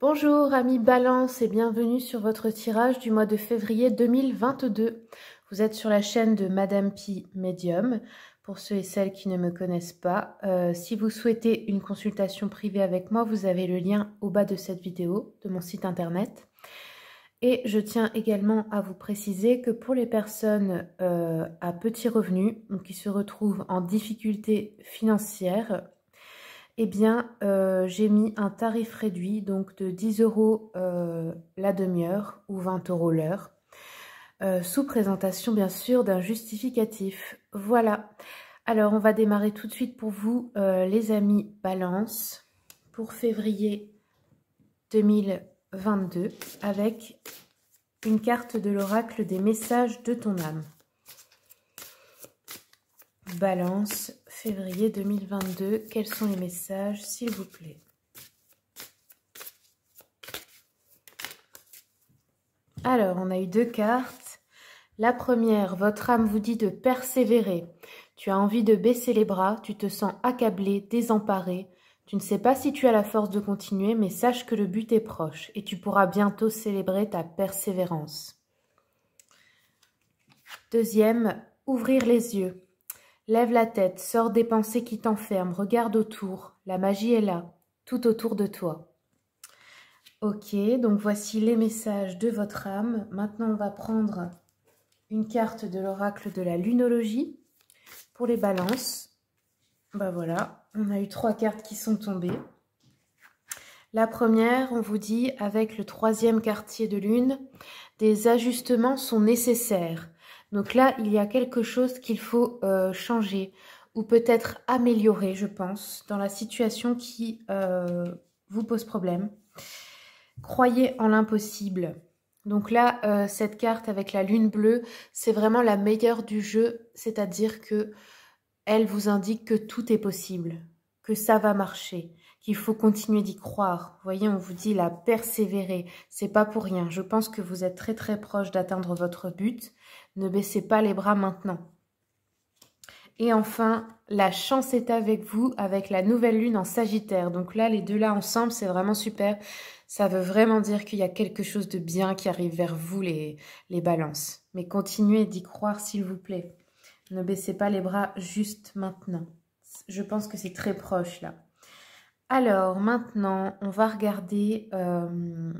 Bonjour amis Balance et bienvenue sur votre tirage du mois de février 2022. Vous êtes sur la chaîne de Madame Pi Médium. Pour ceux et celles qui ne me connaissent pas, si vous souhaitez une consultation privée avec moi, vous avez le lien au bas de cette vidéo de mon site internet. Et je tiens également à vous préciser que pour les personnes à petits revenus, donc qui se retrouvent en difficulté financière, eh bien, j'ai mis un tarif réduit, donc de 10 € la demi-heure ou 20 € l'heure, sous présentation bien sûr d'un justificatif. Voilà. Alors, on va démarrer tout de suite pour vous, les amis Balance, pour février 2022, avec une carte de l'oracle des messages de ton âme. Balance, février 2022, quels sont les messages, s'il vous plaît? Alors, on a eu deux cartes. La première, votre âme vous dit de persévérer. Tu as envie de baisser les bras, tu te sens accablé, désemparé. Tu ne sais pas si tu as la force de continuer, mais sache que le but est proche et tu pourras bientôt célébrer ta persévérance. Deuxième, ouvrir les yeux. Lève la tête, sors des pensées qui t'enferment, regarde autour, la magie est là, tout autour de toi. Ok, donc voici les messages de votre âme. Maintenant, on va prendre une carte de l'oracle de la lunologie pour les balances. Ben voilà, on a eu 3 cartes qui sont tombées. La première, on vous dit, avec le 3e quartier de lune, des ajustements sont nécessaires. Donc là, il y a quelque chose qu'il faut changer ou peut-être améliorer, je pense, dans la situation qui vous pose problème. Croyez en l'impossible. Donc là, cette carte avec la lune bleue, c'est vraiment la meilleure du jeu, c'est-à-dire que elle vous indique que tout est possible, que ça va marcher, qu'il faut continuer d'y croire. Vous voyez, on vous dit la persévérer, c'est pas pour rien. Je pense que vous êtes très très proche d'atteindre votre but. Ne baissez pas les bras maintenant. Et enfin, la chance est avec vous avec la nouvelle lune en Sagittaire. Donc là, les deux là ensemble, c'est vraiment super. Ça veut vraiment dire qu'il y a quelque chose de bien qui arrive vers vous, les balances. Mais continuez d'y croire, s'il vous plaît. Ne baissez pas les bras juste maintenant. Je pense que c'est très proche là. Alors, maintenant, on va regarder un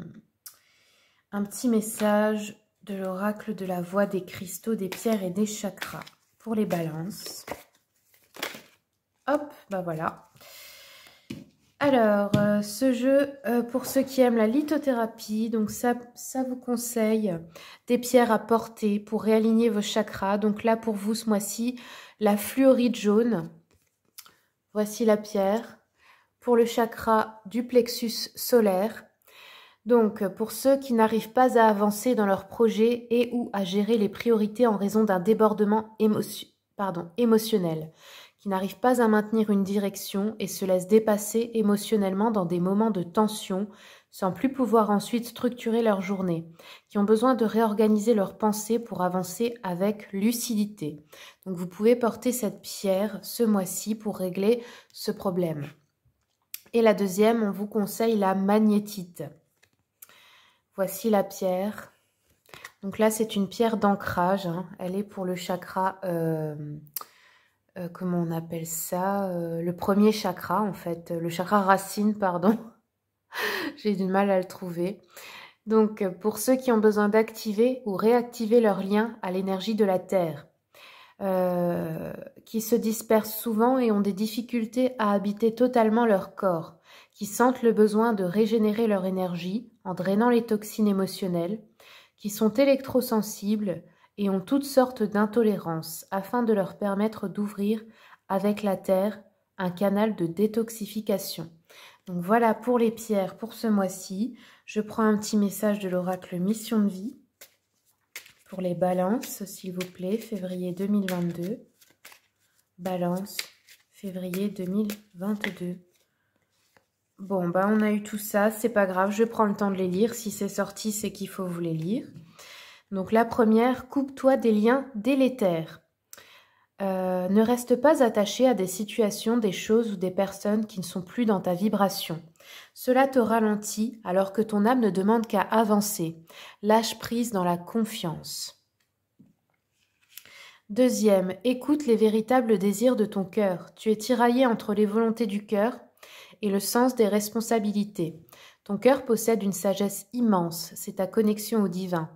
petit message de l'oracle de la voix des cristaux, des pierres et des chakras pour les balances. Hop, bah voilà. Alors, ce jeu, pour ceux qui aiment la lithothérapie, donc ça vous conseille des pierres à porter pour réaligner vos chakras. Donc là, pour vous, ce mois-ci, la fluorite jaune. Voici la pierre. Pour le chakra du plexus solaire. Donc, pour ceux qui n'arrivent pas à avancer dans leurs projets et ou à gérer les priorités en raison d'un débordement émotionnel, qui n'arrivent pas à maintenir une direction et se laissent dépasser émotionnellement dans des moments de tension, sans plus pouvoir ensuite structurer leur journée, qui ont besoin de réorganiser leurs pensées pour avancer avec lucidité. Donc, vous pouvez porter cette pierre ce mois-ci pour régler ce problème. Et la deuxième, on vous conseille la magnétite. Voici la pierre. Donc là, c'est une pierre d'ancrage. Hein. Elle est pour le chakra, comment on appelle ça, le premier chakra en fait, le chakra racine, pardon. J'ai du mal à le trouver. Donc, pour ceux qui ont besoin d'activer ou réactiver leur lien à l'énergie de la terre, qui se dispersent souvent et ont des difficultés à habiter totalement leur corps, qui sentent le besoin de régénérer leur énergie en drainant les toxines émotionnelles, qui sont électrosensibles et ont toutes sortes d'intolérances afin de leur permettre d'ouvrir avec la terre un canal de détoxification. Donc voilà pour les pierres pour ce mois-ci. Je prends un petit message de l'oracle Mission de vie. Pour les balances, s'il vous plaît, février 2022. Balance, février 2022. Bon, bah on a eu tout ça, c'est pas grave, je prends le temps de les lire. Si c'est sorti, c'est qu'il faut vous les lire. Donc la première, coupe-toi des liens délétères. Ne reste pas attaché à des situations, des choses ou des personnes qui ne sont plus dans ta vibration. Cela te ralentit alors que ton âme ne demande qu'à avancer. Lâche prise dans la confiance. Deuxième, écoute les véritables désirs de ton cœur. Tu es tiraillé entre les volontés du cœur et le sens des responsabilités. Ton cœur possède une sagesse immense, c'est ta connexion au divin.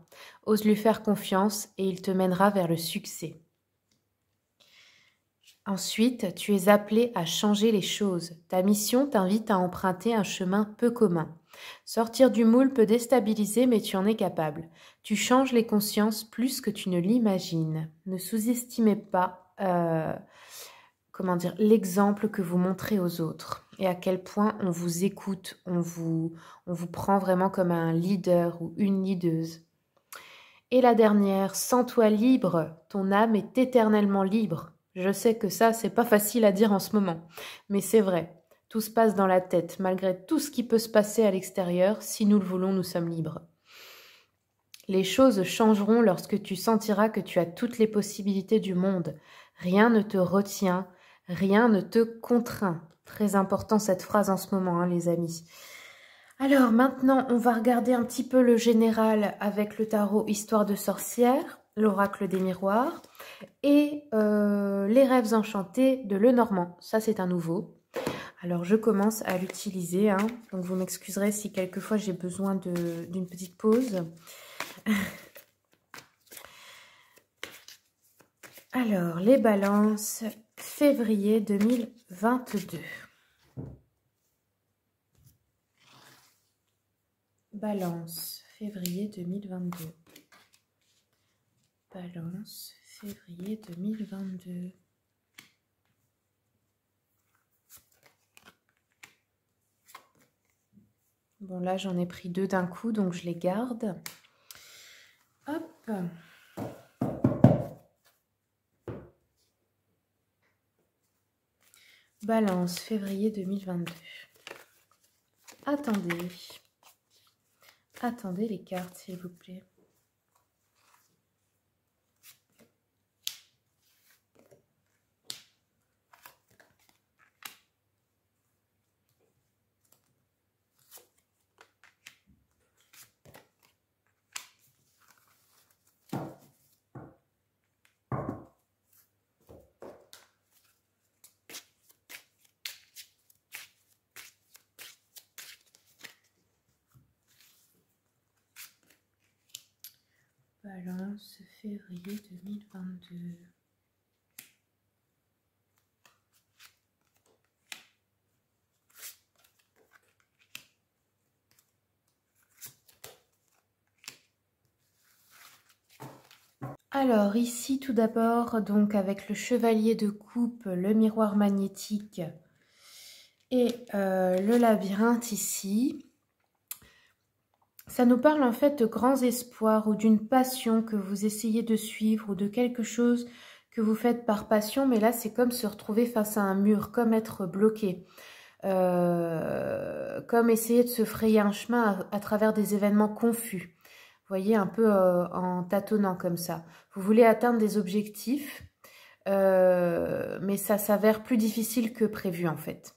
Ose lui faire confiance et il te mènera vers le succès. Ensuite, tu es appelé à changer les choses. Ta mission t'invite à emprunter un chemin peu commun. Sortir du moule peut déstabiliser, mais tu en es capable. Tu changes les consciences plus que tu ne l'imagines. Ne sous-estimez pas l'exemple que vous montrez aux autres et à quel point on vous écoute, on vous prend vraiment comme un leader ou une leaduse. Et la dernière, sens-toi libre, ton âme est éternellement libre. Je sais que ça, c'est pas facile à dire en ce moment, mais c'est vrai. Tout se passe dans la tête, malgré tout ce qui peut se passer à l'extérieur. Si nous le voulons, nous sommes libres. Les choses changeront lorsque tu sentiras que tu as toutes les possibilités du monde. Rien ne te retient, rien ne te contraint. Très important cette phrase en ce moment, les amis. Alors maintenant, on va regarder un petit peu le général avec le tarot Histoire de sorcière, l'oracle des miroirs et les rêves enchantés de Lenormand. Ça, c'est un nouveau. Alors, je commence à l'utiliser. Donc, vous m'excuserez si quelquefois j'ai besoin d'une petite pause. Alors, les balances, février 2022. Balance, février 2022. Balance, février 2022. Bon, là, j'en ai pris 2 d'un coup, donc je les garde. Hop. Balance, février 2022. Attendez. Attendez les cartes, s'il vous plaît. Balance, février 2022. Alors ici tout d'abord, donc avec le chevalier de coupe, le miroir magnétique et le labyrinthe ici. Ça nous parle en fait de grands espoirs ou d'une passion que vous essayez de suivre ou de quelque chose que vous faites par passion, mais là c'est comme se retrouver face à un mur, comme être bloqué, comme essayer de se frayer un chemin à travers des événements confus. Vous voyez, un peu en tâtonnant comme ça. Vous voulez atteindre des objectifs, mais ça s'avère plus difficile que prévu en fait.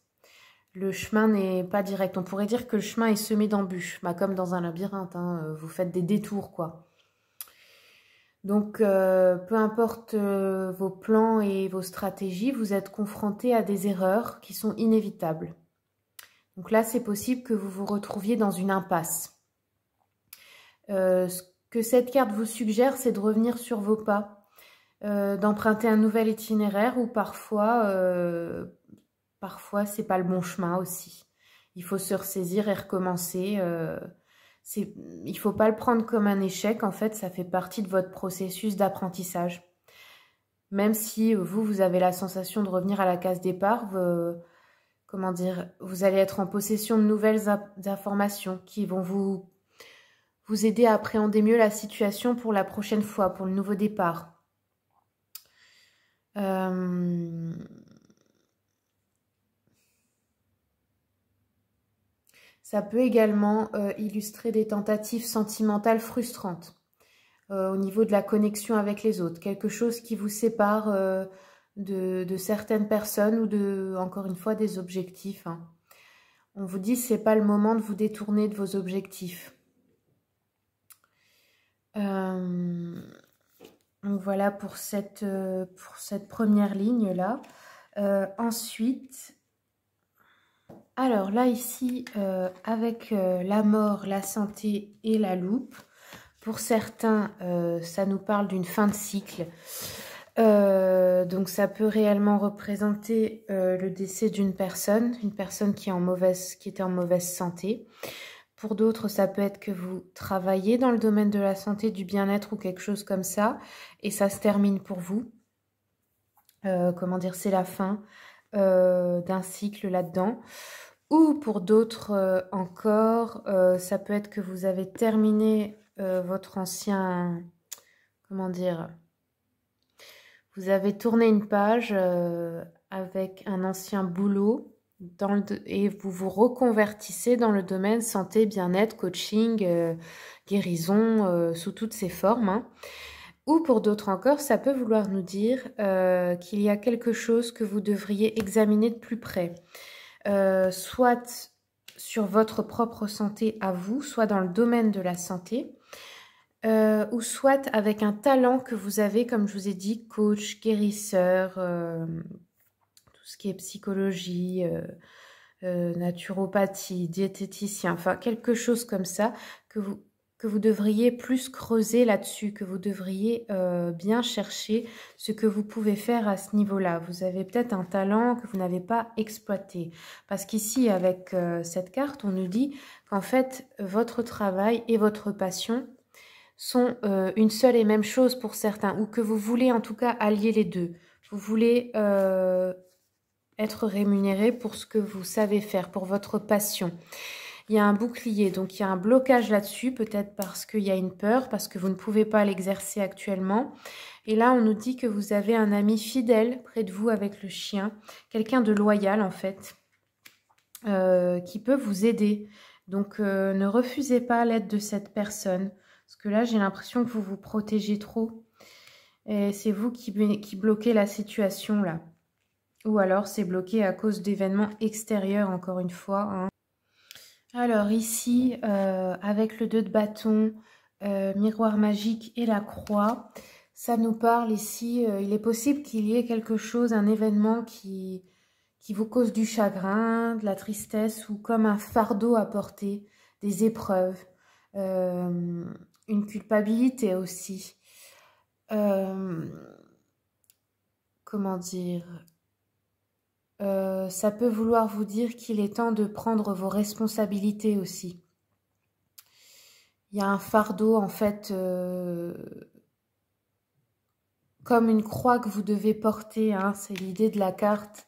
Le chemin n'est pas direct. On pourrait dire que le chemin est semé d'embûches, comme dans un labyrinthe. Vous faites des détours, quoi. Donc, peu importe vos plans et vos stratégies, vous êtes confrontés à des erreurs qui sont inévitables. Donc là, c'est possible que vous vous retrouviez dans une impasse. Ce que cette carte vous suggère, c'est de revenir sur vos pas, d'emprunter un nouvel itinéraire ou parfois c'est pas le bon chemin aussi. Il faut se ressaisir et recommencer. Il faut pas le prendre comme un échec. En fait, ça fait partie de votre processus d'apprentissage. Même si vous avez la sensation de revenir à la case départ, vous allez être en possession de nouvelles informations qui vont vous aider à appréhender mieux la situation pour la prochaine fois, pour le nouveau départ. Ça peut également illustrer des tentatives sentimentales frustrantes au niveau de la connexion avec les autres. Quelque chose qui vous sépare de certaines personnes ou encore une fois, des objectifs. On vous dit c'est pas le moment de vous détourner de vos objectifs. Donc voilà pour cette première ligne-là. Ensuite, alors là ici, avec la mort, la santé et la loupe, pour certains, ça nous parle d'une fin de cycle. Donc ça peut réellement représenter le décès d'une personne qui était en mauvaise santé. Pour d'autres, ça peut être que vous travaillez dans le domaine de la santé, du bien-être ou quelque chose comme ça, et ça se termine pour vous. Comment dire, c'est la fin d'un cycle là-dedans. Ou pour d'autres encore, ça peut être que vous avez terminé votre ancien... Comment dire? Vous avez tourné une page avec un ancien boulot et vous vous reconvertissez dans le domaine santé, bien-être, coaching, guérison, sous toutes ses formes. Hein. Ou pour d'autres encore, ça peut vouloir nous dire qu'il y a quelque chose que vous devriez examiner de plus près. Soit sur votre propre santé à vous, soit dans le domaine de la santé, ou soit avec un talent que vous avez, comme je vous ai dit, coach, guérisseur, tout ce qui est psychologie, naturopathie, diététicien, enfin quelque chose comme ça que vous devriez plus creuser là-dessus, que vous devriez bien chercher ce que vous pouvez faire à ce niveau-là. Vous avez peut-être un talent que vous n'avez pas exploité. Parce qu'ici, avec cette carte, on nous dit qu'en fait, votre travail et votre passion sont une seule et même chose pour certains, ou que vous voulez en tout cas allier les deux. Vous voulez être rémunéré pour ce que vous savez faire, pour votre passion. Il y a un bouclier, donc il y a un blocage là-dessus, peut-être parce qu'il y a une peur, parce que vous ne pouvez pas l'exercer actuellement. Et là, on nous dit que vous avez un ami fidèle près de vous avec le chien, quelqu'un de loyal en fait, qui peut vous aider. Donc ne refusez pas l'aide de cette personne. Parce que là, j'ai l'impression que vous vous protégez trop. Et c'est vous qui bloquez la situation, là. Ou alors, c'est bloqué à cause d'événements extérieurs, encore une fois. Hein. Alors, ici, avec le 2 de bâton, miroir magique et la croix, ça nous parle ici. Il est possible qu'il y ait quelque chose, un événement qui vous cause du chagrin, de la tristesse ou comme un fardeau à porter, des épreuves. Une culpabilité aussi. Comment dire, ça peut vouloir vous dire qu'il est temps de prendre vos responsabilités aussi. Il y a un fardeau en fait, comme une croix que vous devez porter, hein, c'est l'idée de la carte.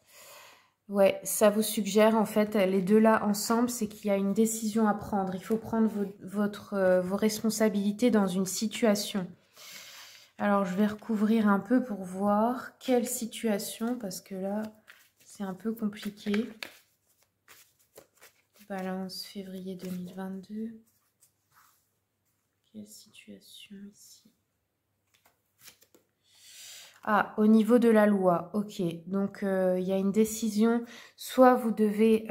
Ouais, ça vous suggère en fait, les deux là ensemble, c'est qu'il y a une décision à prendre. Il faut prendre vos responsabilités dans une situation. Alors, je vais recouvrir un peu pour voir quelle situation, parce que là, c'est un peu compliqué. Balance, février 2022. Quelle situation ici? Ah, au niveau de la loi, ok. Donc, il y a une décision. Soit vous devez,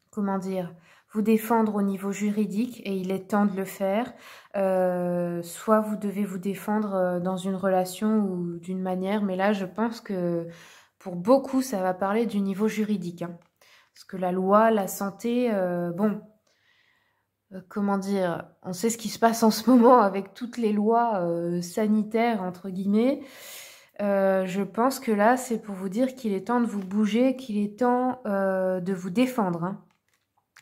comment dire, vous défendre au niveau juridique, et il est temps de le faire. Soit vous devez vous défendre dans une relation ou d'une manière. Mais là, je pense que pour beaucoup, ça va parler du niveau juridique. Hein. Parce que la loi, la santé, bon... comment dire, on sait ce qui se passe en ce moment avec toutes les lois sanitaires, entre guillemets. Je pense que là, c'est pour vous dire qu'il est temps de vous bouger, qu'il est temps de vous défendre, hein,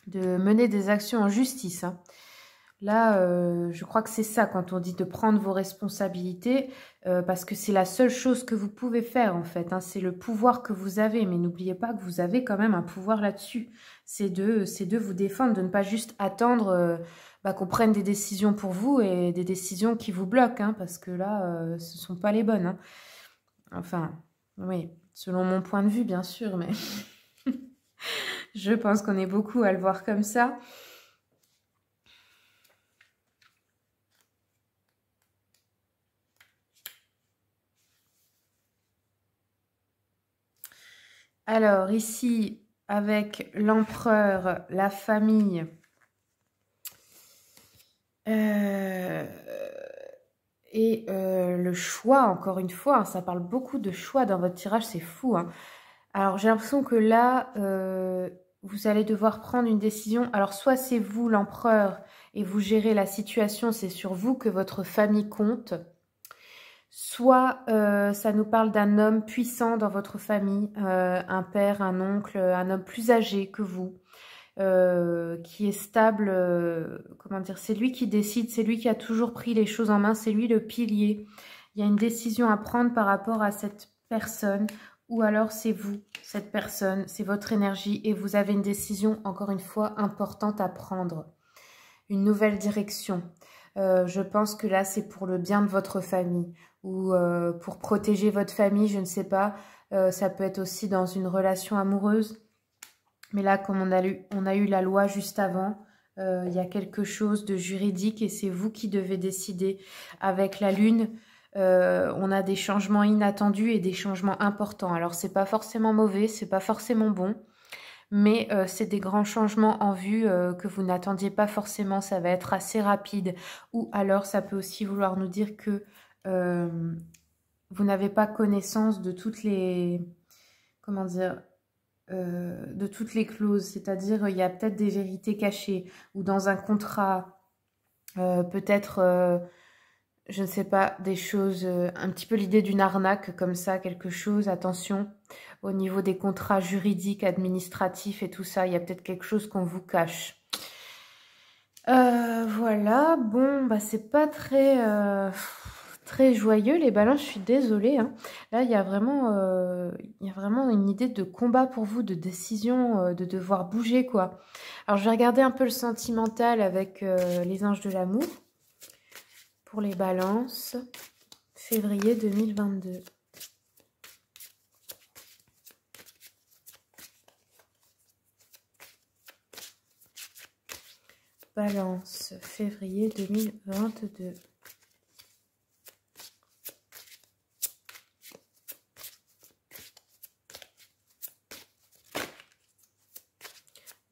de mener des actions en justice. Hein. Là, je crois que c'est ça quand on dit de prendre vos responsabilités, parce que c'est la seule chose que vous pouvez faire en fait. Hein, c'est le pouvoir que vous avez, mais n'oubliez pas que vous avez quand même un pouvoir là-dessus. C'est de vous défendre, de ne pas juste attendre qu'on prenne des décisions pour vous et des décisions qui vous bloquent, hein, parce que là, ce ne sont pas les bonnes. Hein. Enfin, oui, selon mon point de vue, bien sûr, mais je pense qu'on est beaucoup à le voir comme ça. Alors, ici, avec l'empereur, la famille, et le choix, encore une fois, hein, ça parle beaucoup de choix dans votre tirage, c'est fou, hein. Alors j'ai l'impression que là, vous allez devoir prendre une décision. Alors soit c'est vous l'empereur et vous gérez la situation, c'est sur vous que votre famille compte. Soit ça nous parle d'un homme puissant dans votre famille, un père, un oncle, un homme plus âgé que vous, qui est stable, comment dire, c'est lui qui décide, c'est lui qui a toujours pris les choses en main, c'est lui le pilier. Il y a une décision à prendre par rapport à cette personne, ou alors c'est vous, cette personne, c'est votre énergie, et vous avez une décision, encore une fois, importante à prendre. Une nouvelle direction. Je pense que là, c'est pour le bien de votre famille, ou pour protéger votre famille, je ne sais pas. Ça peut être aussi dans une relation amoureuse. Mais là, comme on a eu la loi juste avant, il y a quelque chose de juridique et c'est vous qui devez décider. Avec la lune, on a des changements inattendus et des changements importants. Alors, c'est pas forcément mauvais, c'est pas forcément bon, mais c'est des grands changements en vue que vous n'attendiez pas forcément. Ça va être assez rapide. Ou alors, ça peut aussi vouloir nous dire que vous n'avez pas connaissance de toutes les... Comment dire, de toutes les clauses, c'est-à-dire il y a peut-être des vérités cachées ou dans un contrat, peut-être, je ne sais pas, des choses, un petit peu l'idée d'une arnaque comme ça, quelque chose, attention, au niveau des contrats juridiques, administratifs et tout ça, il y a peut-être quelque chose qu'on vous cache. Voilà, bon, bah c'est pas très... très joyeux les balances, je suis désolée, hein. Là il y a vraiment une idée de combat pour vous, de décision, de devoir bouger quoi. Alors je vais regarder un peu le sentimental avec les anges de l'amour pour les balances, février 2022. Balance, février 2022.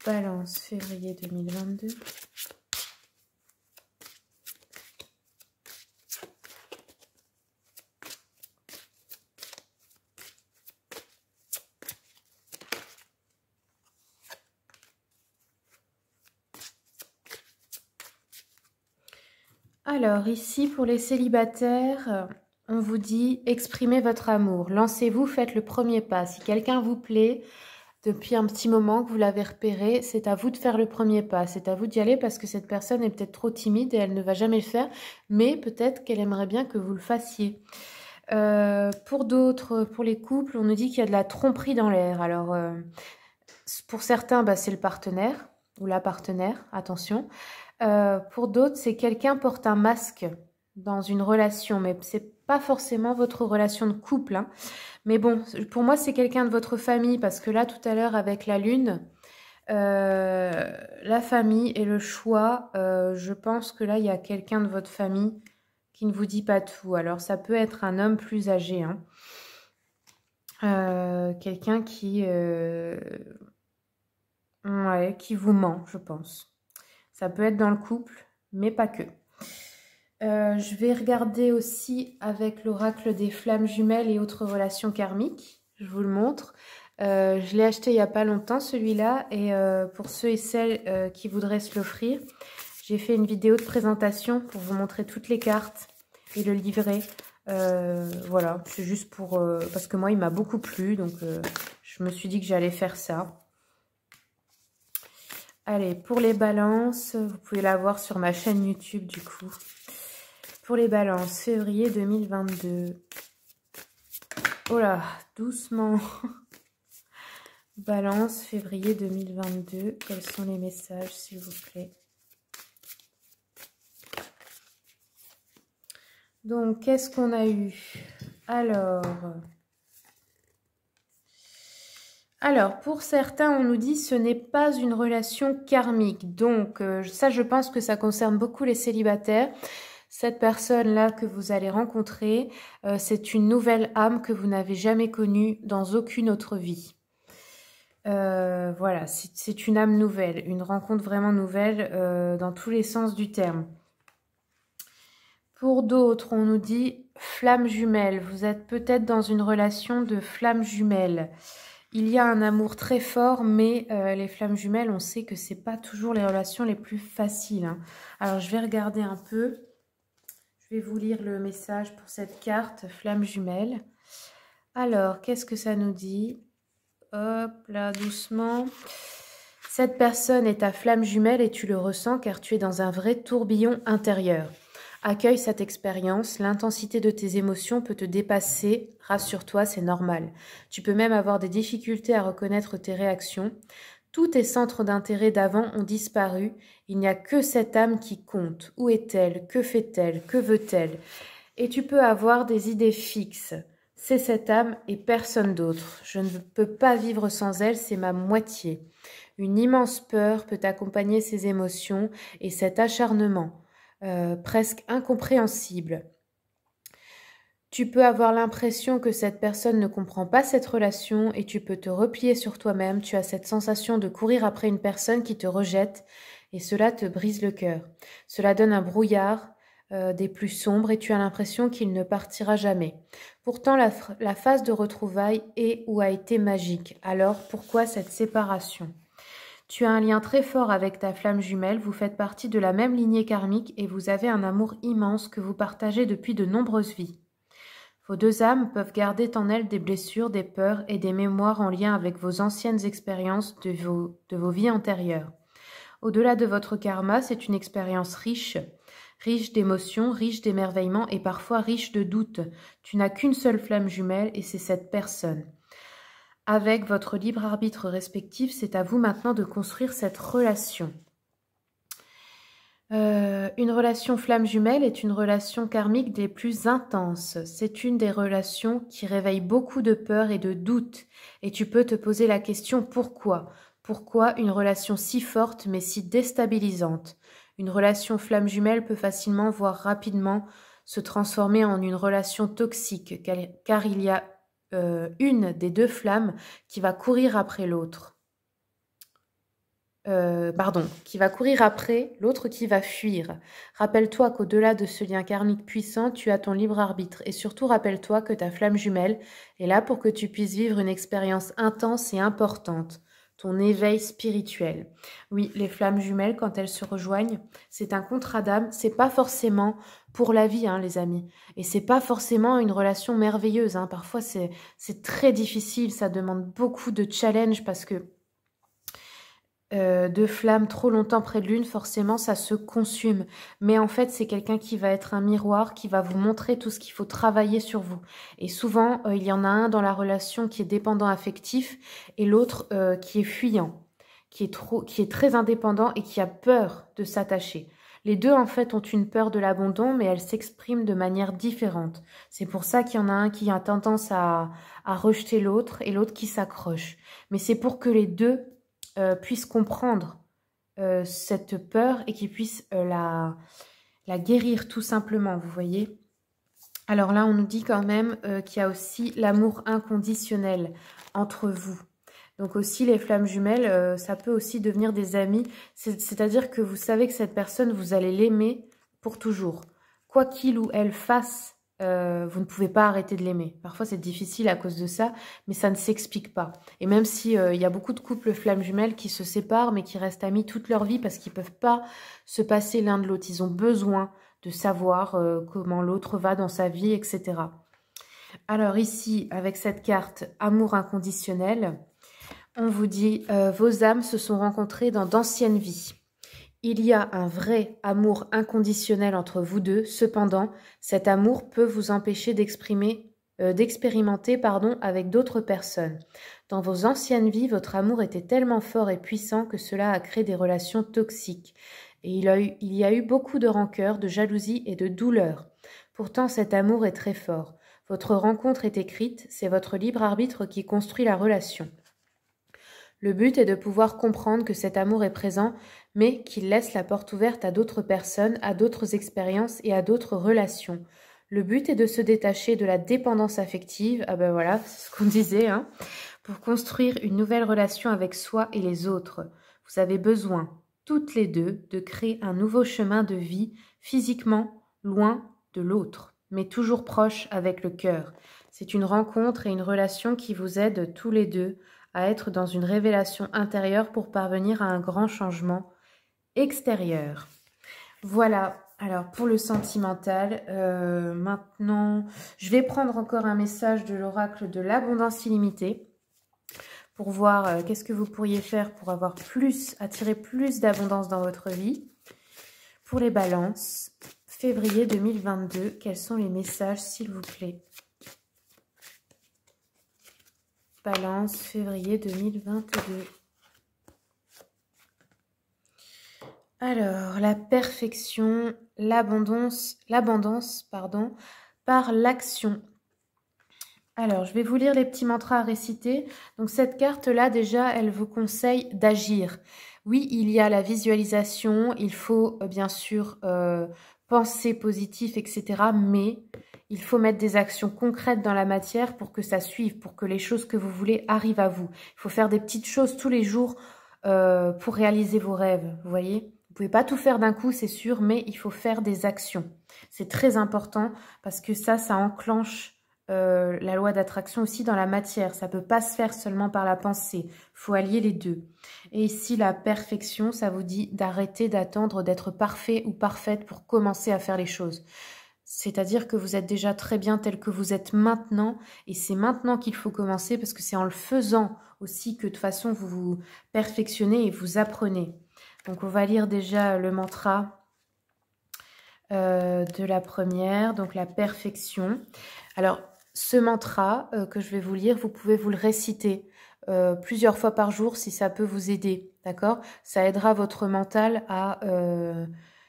Balance, février 2022. Alors ici, pour les célibataires, on vous dit exprimez votre amour. Lancez-vous, faites le premier pas. Si quelqu'un vous plaît, depuis un petit moment que vous l'avez repéré, c'est à vous de faire le premier pas. C'est à vous d'y aller parce que cette personne est peut-être trop timide et elle ne va jamais le faire. Mais peut-être qu'elle aimerait bien que vous le fassiez. Pour d'autres, pour les couples, on nous dit qu'il y a de la tromperie dans l'air. Alors, pour certains, bah, c'est le partenaire ou la partenaire, attention. Pour d'autres, c'est quelqu'un porte un masque dans une relation, mais c'est pas forcément votre relation de couple, hein. Mais bon, pour moi, c'est quelqu'un de votre famille, parce que là, tout à l'heure, avec la lune, la famille et le choix, je pense que là, il y a quelqu'un de votre famille qui ne vous dit pas tout. Alors, ça peut être un homme plus âgé, hein. Quelqu'un ouais, qui vous ment, je pense. Ça peut être dans le couple, mais pas que. Je vais regarder aussi avec l'oracle des flammes jumelles et autres relations karmiques. Je vous le montre. Je l'ai acheté il n'y a pas longtemps, celui-là. Et pour ceux et celles qui voudraient se l'offrir, j'ai fait une vidéo de présentation pour vous montrer toutes les cartes et le livret. Voilà, c'est juste pour... parce que moi, il m'a beaucoup plu. Donc, je me suis dit que j'allais faire ça. Allez, pour les balances, vous pouvez la voir sur ma chaîne YouTube du coup. Pour les balances, février 2022. Oh là, doucement. Balance, février 2022. Quels sont les messages, s'il vous plaît? Donc, qu'est-ce qu'on a eu? Alors, pour certains, on nous dit ce n'est pas une relation karmique. Donc, ça, je pense que ça concerne beaucoup les célibataires. Cette personne-là que vous allez rencontrer, c'est une nouvelle âme que vous n'avez jamais connue dans aucune autre vie. Voilà, c'est une âme nouvelle, une rencontre vraiment nouvelle dans tous les sens du terme. Pour d'autres, on nous dit flamme jumelle. Vous êtes peut-être dans une relation de flamme jumelle. Il y a un amour très fort, mais les flammes jumelles, on sait que c'est pas toujours les relations les plus faciles, hein. Alors, je vais regarder un peu. Je vais vous lire le message pour cette carte, flamme jumelle. Alors, qu'est-ce que ça nous dit? Hop là, doucement. Cette personne est ta flamme jumelle et tu le ressens car tu es dans un vrai tourbillon intérieur. Accueille cette expérience, l'intensité de tes émotions peut te dépasser, rassure-toi, c'est normal. Tu peux même avoir des difficultés à reconnaître tes réactions. Tous tes centres d'intérêt d'avant ont disparu, il n'y a que cette âme qui compte. Où est-elle? Que fait-elle? Que veut-elle? Et tu peux avoir des idées fixes. C'est cette âme et personne d'autre. Je ne peux pas vivre sans elle, c'est ma moitié. Une immense peur peut accompagner ces émotions et cet acharnement, presque incompréhensible. Tu peux avoir l'impression que cette personne ne comprend pas cette relation et tu peux te replier sur toi-même. Tu as cette sensation de courir après une personne qui te rejette et cela te brise le cœur. Cela donne un brouillard des plus sombres et tu as l'impression qu'il ne partira jamais. Pourtant, la phase de retrouvailles est ou a été magique. Alors, pourquoi cette séparation ? Tu as un lien très fort avec ta flamme jumelle, vous faites partie de la même lignée karmique et vous avez un amour immense que vous partagez depuis de nombreuses vies. Vos deux âmes peuvent garder en elles des blessures, des peurs et des mémoires en lien avec vos anciennes expériences de vos vies antérieures. Au-delà de votre karma, c'est une expérience riche d'émotions, riche d'émerveillement et parfois riche de doutes. Tu n'as qu'une seule flamme jumelle et c'est cette personne. Avec votre libre arbitre respectif, c'est à vous maintenant de construire cette relation. Une relation flamme jumelle est une relation karmique des plus intenses. C'est une des relations qui réveille beaucoup de peur et de doutes. Et tu peux te poser la question pourquoi ? Pourquoi une relation si forte mais si déstabilisante ? Une relation flamme jumelle peut facilement, voire rapidement, se transformer en une relation toxique, car il y a une des deux flammes qui va courir après l'autre. Qui va courir après, l'autre qui va fuir. Rappelle-toi qu'au-delà de ce lien karmique puissant, tu as ton libre arbitre. Et surtout, rappelle-toi que ta flamme jumelle est là pour que tu puisses vivre une expérience intense et importante. Ton éveil spirituel. Oui, les flammes jumelles, quand elles se rejoignent, c'est un contrat d'âme. C'est pas forcément pour la vie, hein, les amis. Et c'est pas forcément une relation merveilleuse, hein. Parfois, c'est très difficile. Ça demande beaucoup de challenge parce que deux flammes trop longtemps près de l'une, forcément, ça se consume. Mais en fait, c'est quelqu'un qui va être un miroir, qui va vous montrer tout ce qu'il faut travailler sur vous. Et souvent, il y en a un dans la relation qui est dépendant affectif et l'autre qui est fuyant, qui est très indépendant et qui a peur de s'attacher. Les deux, en fait, ont une peur de l'abandon, mais elles s'expriment de manière différente. C'est pour ça qu'il y en a un qui a tendance à rejeter l'autre et l'autre qui s'accroche. Mais c'est pour que les deux puissent comprendre cette peur et qu'ils puissent la guérir tout simplement, vous voyez. Alors là, on nous dit quand même qu'il y a aussi l'amour inconditionnel entre vous. Donc aussi, les flammes jumelles, ça peut aussi devenir des amis. C'est-à-dire que vous savez que cette personne, vous allez l'aimer pour toujours. Quoi qu'il ou elle fasse, vous ne pouvez pas arrêter de l'aimer. Parfois, c'est difficile à cause de ça, mais ça ne s'explique pas. Et même si il y a beaucoup de couples flammes jumelles qui se séparent, mais qui restent amis toute leur vie parce qu'ils ne peuvent pas se passer l'un de l'autre. Ils ont besoin de savoir comment l'autre va dans sa vie, etc. Alors ici, avec cette carte « Amour inconditionnel », on vous dit vos âmes se sont rencontrées dans d'anciennes vies. Il y a un vrai amour inconditionnel entre vous deux. Cependant, cet amour peut vous empêcher d'expérimenter avec d'autres personnes. Dans vos anciennes vies, votre amour était tellement fort et puissant que cela a créé des relations toxiques. Et il y a eu beaucoup de rancœur, de jalousie et de douleur. Pourtant, cet amour est très fort. Votre rencontre est écrite, c'est votre libre arbitre qui construit la relation. Le but est de pouvoir comprendre que cet amour est présent, mais qu'il laisse la porte ouverte à d'autres personnes, à d'autres expériences et à d'autres relations. Le but est de se détacher de la dépendance affective, ah ben voilà, c'est ce qu'on disait, hein, Pour construire une nouvelle relation avec soi et les autres, vous avez besoin, toutes les deux, de créer un nouveau chemin de vie, physiquement loin de l'autre, mais toujours proche avec le cœur. C'est une rencontre et une relation qui vous aident tous les deux à être dans une révélation intérieure pour parvenir à un grand changement extérieur. Voilà, alors pour le sentimental, maintenant, je vais prendre encore un message de l'oracle de l'abondance illimitée pour voir qu'est-ce que vous pourriez faire pour avoir attirer plus d'abondance dans votre vie. Pour les balances, février 2022, quels sont les messages s'il vous plaît? Balance, février 2022. Alors, la perfection, l'abondance, par l'action. Alors, je vais vous lire les petits mantras à réciter. Donc, cette carte-là, déjà, elle vous conseille d'agir. Oui, il y a la visualisation, il faut bien sûr penser positif, etc. Mais il faut mettre des actions concrètes dans la matière pour que ça suive, pour que les choses que vous voulez arrivent à vous. Il faut faire des petites choses tous les jours pour réaliser vos rêves, vous voyez ? Vous ne pouvez pas tout faire d'un coup, c'est sûr, mais il faut faire des actions. C'est très important parce que ça enclenche la loi d'attraction aussi dans la matière. Ça ne peut pas se faire seulement par la pensée. Il faut allier les deux. Et ici, la perfection, ça vous dit d'arrêter d'attendre d'être parfait ou parfaite pour commencer à faire les choses. C'est-à-dire que vous êtes déjà très bien tel que vous êtes maintenant et c'est maintenant qu'il faut commencer parce que c'est en le faisant aussi que de toute façon vous vous perfectionnez et vous apprenez. Donc on va lire déjà le mantra de la première, donc la perfection. Alors ce mantra que je vais vous lire, vous pouvez vous le réciter plusieurs fois par jour si ça peut vous aider, d'accord? Ça aidera votre mental à...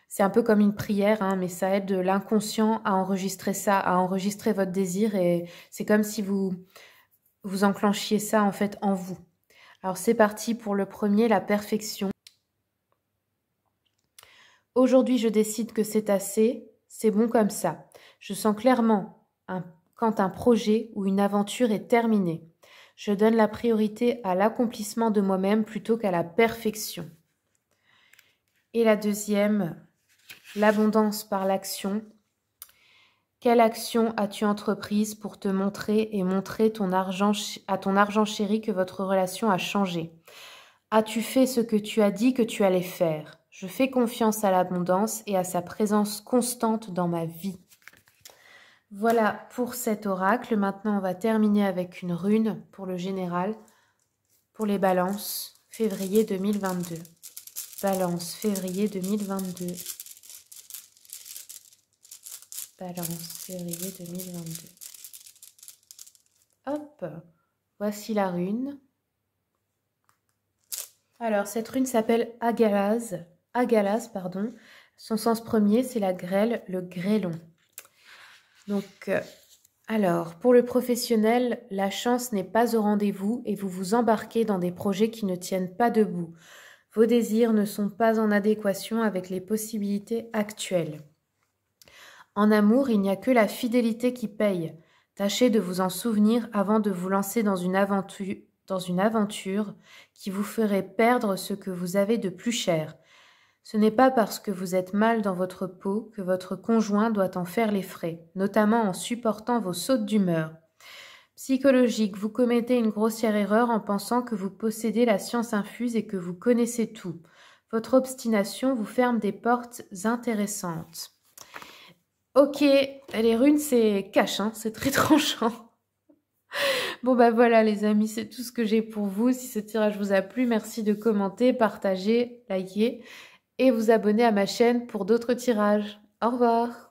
c'est un peu comme une prière, hein, mais ça aide l'inconscient à enregistrer ça, à enregistrer votre désir et c'est comme si vous enclenchiez ça en fait en vous. Alors c'est parti pour le premier, la perfection. Aujourd'hui, je décide que c'est assez, c'est bon comme ça. Je sens clairement quand un projet ou une aventure est terminé. Je donne la priorité à l'accomplissement de moi-même plutôt qu'à la perfection. Et la deuxième, l'abondance par l'action. Quelle action as-tu entreprise pour te montrer et montrer à ton argent chéri que votre relation a changé? As-tu fait ce que tu as dit que tu allais faire? Je fais confiance à l'abondance et à sa présence constante dans ma vie. Voilà pour cet oracle. Maintenant, on va terminer avec une rune pour le général, pour les balances, février 2022. Balance, février 2022. Balance, février 2022. Hop, voici la rune. Alors, cette rune s'appelle Agalaz. Agalaz, pardon. Son sens premier, c'est la grêle, le grêlon. Donc, alors, pour le professionnel, la chance n'est pas au rendez-vous et vous vous embarquez dans des projets qui ne tiennent pas debout. Vos désirs ne sont pas en adéquation avec les possibilités actuelles. En amour, il n'y a que la fidélité qui paye. Tâchez de vous en souvenir avant de vous lancer dans une aventure qui vous ferait perdre ce que vous avez de plus cher. Ce n'est pas parce que vous êtes mal dans votre peau que votre conjoint doit en faire les frais, notamment en supportant vos sautes d'humeur. Psychologique, vous commettez une grossière erreur en pensant que vous possédez la science infuse et que vous connaissez tout. Votre obstination vous ferme des portes intéressantes. Ok, les runes c'est cash, hein, c'est très tranchant. Bon bah voilà les amis, c'est tout ce que j'ai pour vous. Si ce tirage vous a plu, merci de commenter, partager, liker et vous abonner à ma chaîne pour d'autres tirages. Au revoir.